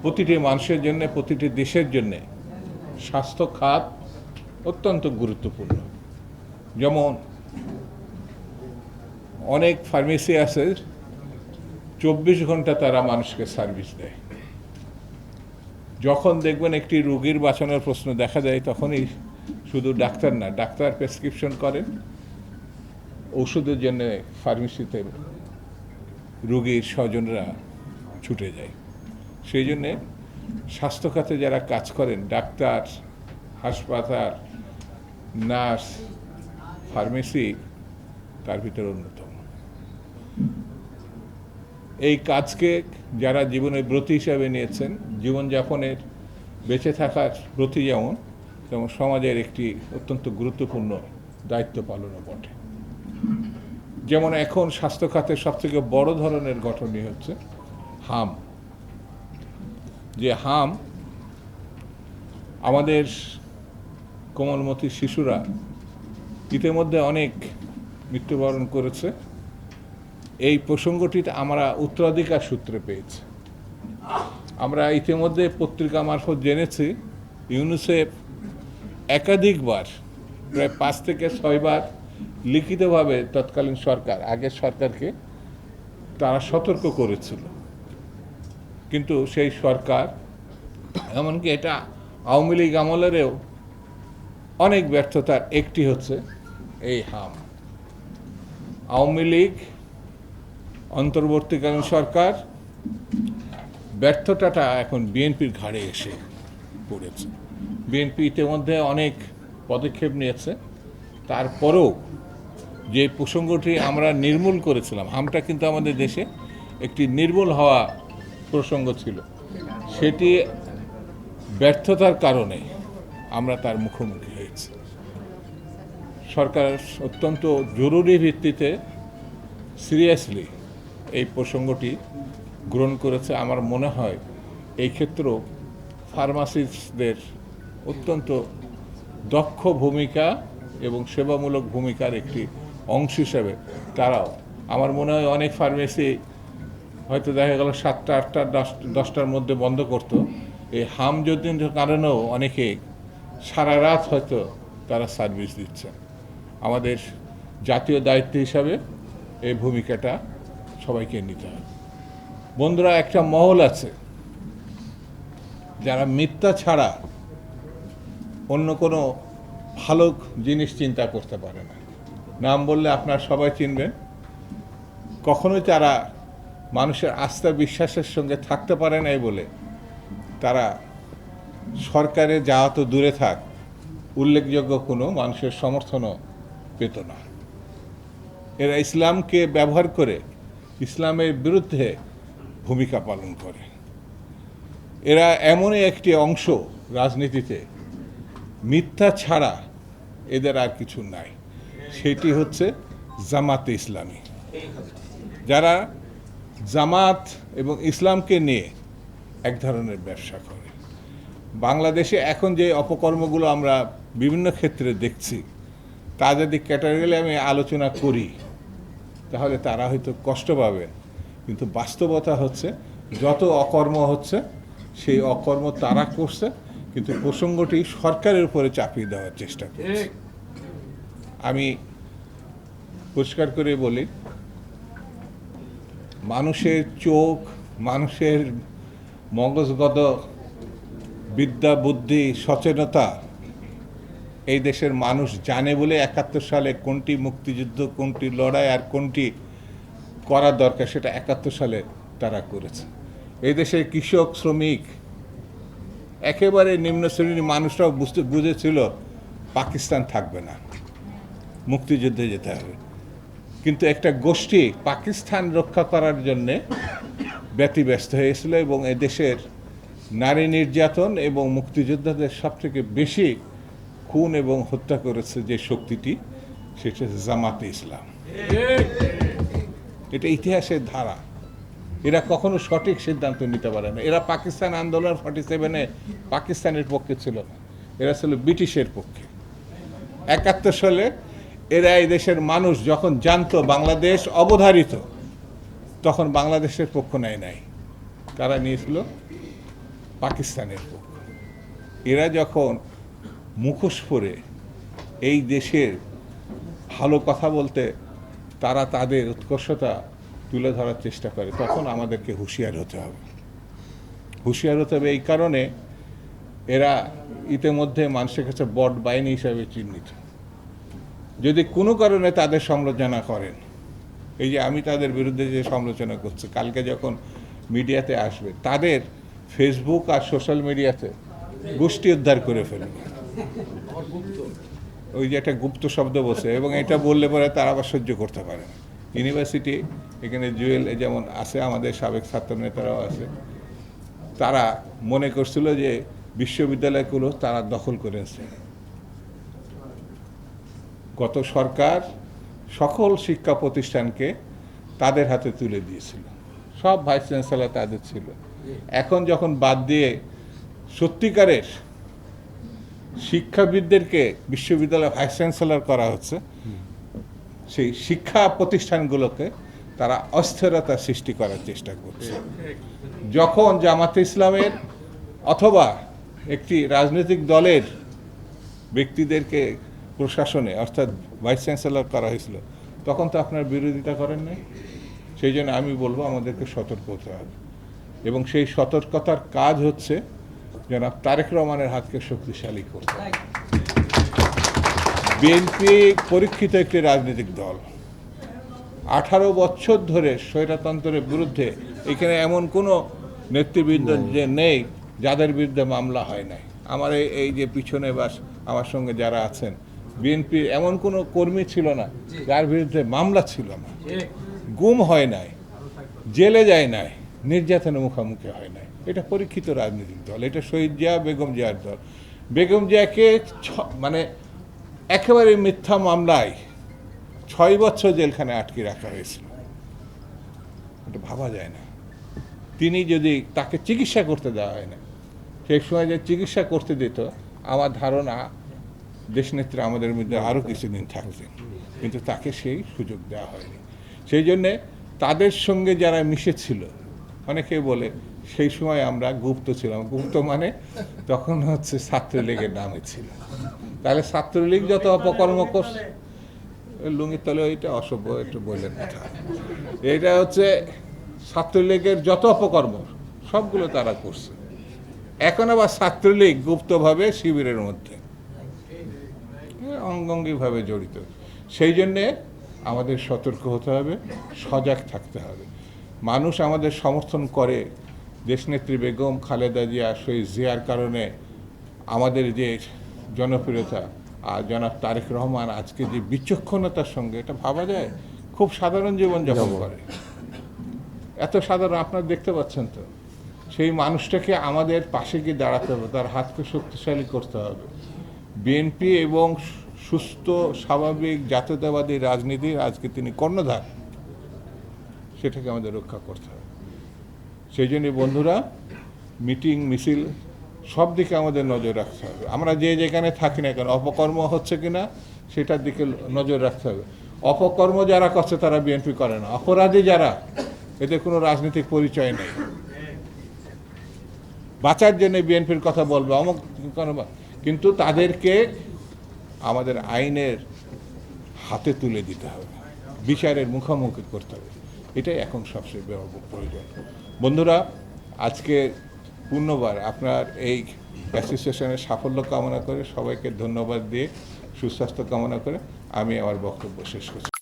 প্রতিটি মানুষের জন্য, প্রতিটি দেশের জন্য স্বাস্থ্য খাত অত্যন্ত গুরুত্বপূর্ণ। যেমন অনেক ফার্মেসি আছে 24 ঘন্টা তারা মানুষকে সার্ভিস দেয়। যখন দেখবেন একটি রোগীর বাঁচানোর প্রশ্ন দেখা যায়, তখনই শুধু ডাক্তার না, ডাক্তার প্রেসক্রিপশন করেন, ওষুধের জন্য ফার্মেসিতে রোগীর স্বজনরা ছুটে যায়। সেই জন্যে স্বাস্থ্য খাতে যারা কাজ করেন, ডাক্তার, হাসপাতাল, নার্স, ফার্মেসি তার ভিতরে অন্যতম। এই কাজকে যারা জীবনের ব্রত হিসাবে নিয়েছেন, জীবনযাপনের বেঁচে থাকার ব্রতই তেমন সমাজের একটি অত্যন্ত গুরুত্বপূর্ণ দায়িত্ব পালনও বটে। যেমন এখন স্বাস্থ্য খাতের সবথেকে বড় ধরনের ঘটনা হচ্ছে হাম। যে হাম আমাদের কোমলমতি শিশুরা ইতিমধ্যে অনেক মৃত্যুবরণ করেছে। এই প্রসঙ্গটিতে আমরা উত্তরাধিকার সূত্রে পেয়েছি। আমরা ইতিমধ্যে পত্রিকা মারফত জেনেছি ইউনিসেফ একাধিকবার, প্রায় 5 থেকে 6 বার লিখিতভাবে তৎকালীন সরকার, আগের সরকারকে তারা সতর্ক করেছিল, কিন্তু সেই সরকার, এমনকি এটা আওয়ামী লীগ আমলেরও অনেক ব্যর্থতার একটি হচ্ছে এই হাম। আওয়ামী লীগ, অন্তর্বর্তীকালীন সরকার, ব্যর্থতাটা এখন বিএনপির ঘাড়ে এসে পড়েছে। বিএনপি ইতিমধ্যে অনেক পদক্ষেপ নিয়েছে, তারপরেও যে প্রসঙ্গটি আমরা নির্মূল করেছিলাম, হামটা কিন্তু আমাদের দেশে একটি নির্মূল হওয়া প্রসঙ্গ ছিল, সেটি ব্যর্থতার কারণে আমরা তার মুখোমুখি হয়েছি। সরকার অত্যন্ত জরুরি ভিত্তিতে সিরিয়াসলি এই প্রসঙ্গটি গ্রহণ করেছে। আমার মনে হয় এই ক্ষেত্রেও ফার্মাসিস্টদের অত্যন্ত দক্ষ ভূমিকা এবং সেবামূলক ভূমিকার একটি অংশ হিসাবে তারাও, আমার মনে হয় অনেক ফার্মেসি হয়তো দেখা গেল 7টা, 8টা, 10টার মধ্যে বন্ধ করত। এই হাম যদিন কারণেও অনেকে সারা রাত হয়তো তারা সার্ভিস দিচ্ছে। আমাদের জাতীয় দায়িত্ব হিসাবে এই ভূমিকাটা সবাইকে নিতে হবে। বন্ধুরা, একটা মহল আছে যারা মিথ্যা ছাড়া অন্য কোনো ভালো জিনিস চিন্তা করতে পারে না। নাম বললে আপনারা সবাই চিনবেন। কখনোই তারা মানুষের আস্থা বিশ্বাসের সঙ্গে থাকতে পারে নাই বলে তারা সরকারে যাওয়া তো দূরে থাক, উল্লেখযোগ্য কোনো মানুষের সমর্থনও পেত না। এরা ইসলামকে ব্যবহার করে ইসলামের বিরুদ্ধে ভূমিকা পালন করে। এরা এমনই একটি অংশ রাজনীতিতে, মিথ্যা ছাড়া এদের আর কিছু নাই। সেটি হচ্ছে জামাতে ইসলামী, যারা জামাত এবং ইসলামকে নিয়ে এক ধরনের ব্যবসা করে। বাংলাদেশে এখন যে অপকর্মগুলো আমরা বিভিন্ন ক্ষেত্রে দেখছি, তা যদি ক্যাটাগরি আমি আলোচনা করি তাহলে তারা হয়তো কষ্ট পাবেন, কিন্তু বাস্তবতা হচ্ছে যত অকর্ম হচ্ছে সেই অকর্ম তারা করছে, কিন্তু প্রসঙ্গটি সরকারের উপরে চাপিয়ে দেওয়ার চেষ্টা করছে। আমি পরিষ্কার করে বলি, মানুষের চোখ, মানুষের মগজগত বিদ্যা, বুদ্ধি, সচেতনতা এই দেশের মানুষ জানে বলে 71 সালে কোনটি মুক্তিযুদ্ধ, কোনটি লড়াই আর কোনটি করার দরকার সেটা 71 সালে তারা করেছে। এই দেশের কৃষক, শ্রমিক, একেবারে নিম্ন শ্রেণীর মানুষরাও বুঝেছিল পাকিস্তান থাকবে না, মুক্তিযুদ্ধে যেতে হবে। কিন্তু একটা গোষ্ঠী পাকিস্তান রক্ষা করার জন্যে ব্যতিব্যস্ত হয়েছিল এবং এদেশের নারী নির্যাতন এবং মুক্তিযোদ্ধাদের সবথেকে বেশি খুন এবং হত্যা করেছে যে শক্তিটি, সেটা জামাতে ইসলাম। এটা ইতিহাসের ধারা। এরা কখনো সঠিক সিদ্ধান্ত নিতে পারে না। এরা পাকিস্তান আন্দোলন 47-এ পাকিস্তানের পক্ষে ছিল না, এরা ছিল ব্রিটিশের পক্ষে। 71 সালে এরা এই দেশের মানুষ যখন জানতো বাংলাদেশ অবধারিত, তখন বাংলাদেশের পক্ষ নেয় নাই, তারা নিয়েছিল পাকিস্তানের পক্ষ। এরা যখন মুখোশ পরে এই দেশের ভালো কথা বলতে তারা তাদের উৎকর্ষতা তুলে ধরার চেষ্টা করে, তখন আমাদেরকে হুঁশিয়ার হতে হবে। হুঁশিয়ার হতে হবে এই কারণে, এরা ইতিমধ্যে মানুষের কাছে বট বাহিনী হিসাবে চিহ্নিত। যদি কোনো কারণে তাদের সমালোচনা করেন, এই যে আমি তাদের বিরুদ্ধে যে সমালোচনা করছি, কালকে যখন মিডিয়াতে আসবে তাদের ফেসবুক আর সোশ্যাল মিডিয়াতে গোষ্ঠী উদ্ধার করে ফেলবে। ওই যে একটা গুপ্ত শব্দ বসে, এবং এটা বললে পরে তারা আবার সহ্য করতে পারে না। ইউনিভার্সিটি এখানে জুয়েল যেমন আছে, আমাদের সাবেক ছাত্র নেতারাও আছে, তারা মনে করছিল যে বিশ্ববিদ্যালয়গুলো তারা দখল করেছে। গত সরকার সকল শিক্ষা প্রতিষ্ঠানকে তাদের হাতে তুলে দিয়েছিল, সব ভাইস চ্যান্সেলর তাদের ছিল। এখন যখন বাদ দিয়ে সত্যিকারের শিক্ষাবিদদেরকে বিশ্ববিদ্যালয় ভাইস চ্যান্সেলর করা হচ্ছে, সেই শিক্ষা প্রতিষ্ঠানগুলোকে তারা অস্থিরতা সৃষ্টি করার চেষ্টা করছে। যখন জামাতে ইসলামের অথবা একটি রাজনৈতিক দলের ব্যক্তিদেরকে প্রশাসনে অর্থাৎ ভাইস চ্যান্সেলর করা হয়েছিল, তখন তো আপনার বিরোধিতা করেন নাই। সেই জন্য আমি বলবো আমাদেরকে সতর্ক হতে হবে, এবং সেই সতর্কতার কাজ হচ্ছে জনাব তারেক রহমানের হাতকে শক্তিশালী করতে হবে। বিএনপি পরীক্ষিত একটি রাজনৈতিক দল, 18 বছর ধরে স্বৈরতন্ত্রের বিরুদ্ধে এখানে এমন কোনো নেতৃবৃন্দ যে নেই যাদের বিরুদ্ধে মামলা হয় নাই। আমার এই যে পিছনে বাস আমার সঙ্গে যারা আছেন, বিএনপির এমন কোনো কর্মী ছিল না যার বিরুদ্ধে মামলা ছিল না, গুম হয় নাই, জেলে যায় নাই, নির্যাতনের মুখোমুখি হয় নাই। এটা পরীক্ষিত রাজনৈতিক দল। এটা শহীদ জিয়া, বেগম জিয়ার দল। বেগম জিয়াকে মানে একেবারে মিথ্যা মামলায় 6 বছর জেলখানে আটকে রাখা হয়েছিল। এটা ভাবা যায় না। তিনি যদি তাকে চিকিৎসা করতে দেওয়া হয় না, সেই সময় যে চিকিৎসা করতে দিত, আমার ধারণা দেশনেত্রী আমাদের মধ্যে আরও কিছুদিন থাকতেন, কিন্তু তাকে সেই সুযোগ দেওয়া হয়নি। সেই জন্যে তাদের সঙ্গে যারা মিশেছিল, অনেকে বলে সেই সময় আমরা গুপ্ত ছিলাম। গুপ্ত মানে তখন হচ্ছে ছাত্রলীগের নামে ছিল। তাহলে ছাত্রলীগ যত অপকর্ম করছে, লুঙ্গির তলে ওইটা অসভ্য একটু বললেন কথা, এটা হচ্ছে ছাত্রলীগের যত অপকর্ম সবগুলো তারা করছে। এখন আবার ছাত্রলীগ গুপ্তভাবে শিবিরের মধ্যে অঙ্গাঙ্গিভাবে জড়িত। সেই জন্যে আমাদের সতর্ক হতে হবে, সজাগ থাকতে হবে। মানুষ আমাদের সমর্থন করে, দেশনেত্রী বেগম খালেদা জিয়া, শহীদ জিয়ার কারণে আমাদের যে জনপ্রিয়তা, আর জনাব তারেক রহমান আজকে যে বিচক্ষণতার সঙ্গে, এটা ভাবা যায়, খুব সাধারণ জীবনযাপন করে, এত সাধারণ আপনারা দেখতে পাচ্ছেন তো। সেই মানুষটাকে আমাদের পাশে গিয়ে দাঁড়াতে হবে, তার হাতকে শক্তিশালী করতে হবে। বিএনপি এবং সুস্থ স্বাভাবিক জাতীয়তাবাদী রাজনীতির আজকে তিনি কর্ণধার, সেটাকে আমাদের রক্ষা করতে হবে। সেই জন্য বন্ধুরা, মিটিং মিছিল সব দিকে আমাদের নজর রাখতে হবে। আমরা যে যেখানে থাকি না কেন, অপকর্ম হচ্ছে কিনা সেটার দিকে নজর রাখতে হবে। অপকর্ম যারা করছে তারা বিএনপি করে না, অপরাধী যারা, এদের কোনো রাজনৈতিক পরিচয় নেই। বাঁচার জন্য বিএনপির কথা বলবে অমুক, কিন্তু তাদেরকে আমাদের আইনের হাতে তুলে দিতে হবে, বিচারের মুখোমুখি করতে হবে। এটাই এখন সবচেয়ে প্রয়োজন। বন্ধুরা, আজকে পূর্ণবার আপনার এই অ্যাসোসিয়েশনের সাফল্য কামনা করে, সবাইকে ধন্যবাদ দিয়ে সুস্বাস্থ্য কামনা করে আমি আমার বক্তব্য শেষ করছি।